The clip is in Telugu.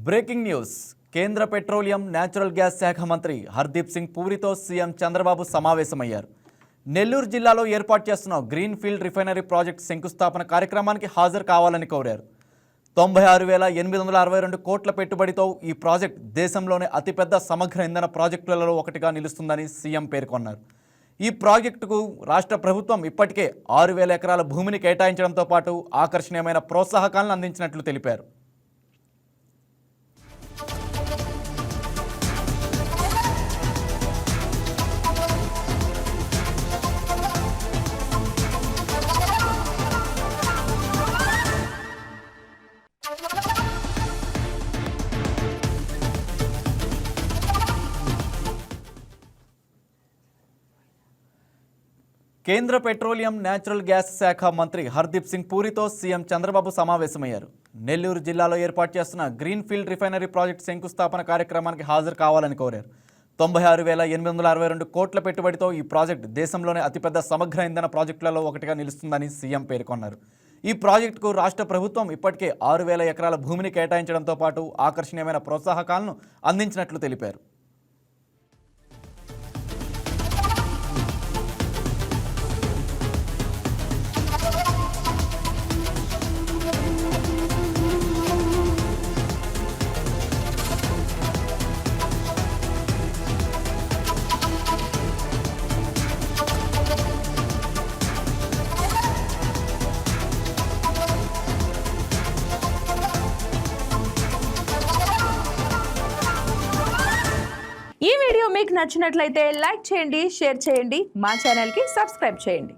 బ్రేకింగ్ న్యూస్ కేంద్ర పెట్రోలియం న్యాచురల్ గ్యాస్ శాఖ మంత్రి హర్దీప్ సింగ్ పూరితో సీఎం చంద్రబాబు సమావేశమయ్యారు. నెల్లూరు జిల్లాలో ఏర్పాటు చేస్తున్న గ్రీన్ ఫీల్డ్ రిఫైనరీ ప్రాజెక్టు శంకుస్థాపన కార్యక్రమానికి హాజరు కావాలని కోరారు. 96,862 కోట్ల పెట్టుబడితో ఈ ప్రాజెక్ట్ దేశంలోనే అతిపెద్ద సమగ్ర ఇంధన ప్రాజెక్టులలో ఒకటిగా నిలుస్తుందని సీఎం పేర్కొన్నారు. ఈ ప్రాజెక్టుకు రాష్ట్ర ప్రభుత్వం ఇప్పటికే 6,000 ఎకరాల భూమిని కేటాయించడంతో పాటు ఆకర్షణీయమైన ప్రోత్సాహకాలను అందించినట్లు తెలిపారు. కేంద్ర పెట్రోలియం న్యాచురల్ గ్యాస్ శాఖ మంత్రి హర్దీప్ సింగ్ పూరితో సీఎం చంద్రబాబు సమావేశమయ్యారు. నెల్లూరు జిల్లాలో ఏర్పాటు చేస్తున్న గ్రీన్ ఫీల్డ్ రిఫైనరీ ప్రాజెక్టు శంకుస్థాపన కార్యక్రమానికి హాజరు కావాలని కోరారు. 96,862 కోట్ల పెట్టుబడితో ఈ ప్రాజెక్టు దేశంలోనే అతిపెద్ద సమగ్ర ఇంధన ప్రాజెక్టులలో ఒకటిగా నిలుస్తుందని సీఎం పేర్కొన్నారు. ఈ ప్రాజెక్టుకు రాష్ట్ర ప్రభుత్వం ఇప్పటికే 6,000 ఎకరాల భూమిని కేటాయించడంతో పాటు ఆకర్షణీయమైన ప్రోత్సాహకాలను అందించినట్లు తెలిపారు. ఈ వీడియో మీకు నచ్చినట్లయితే లైక్ చేయండి, షేర్ చేయండి, మా ఛానల్కి సబ్స్క్రైబ్ చేయండి.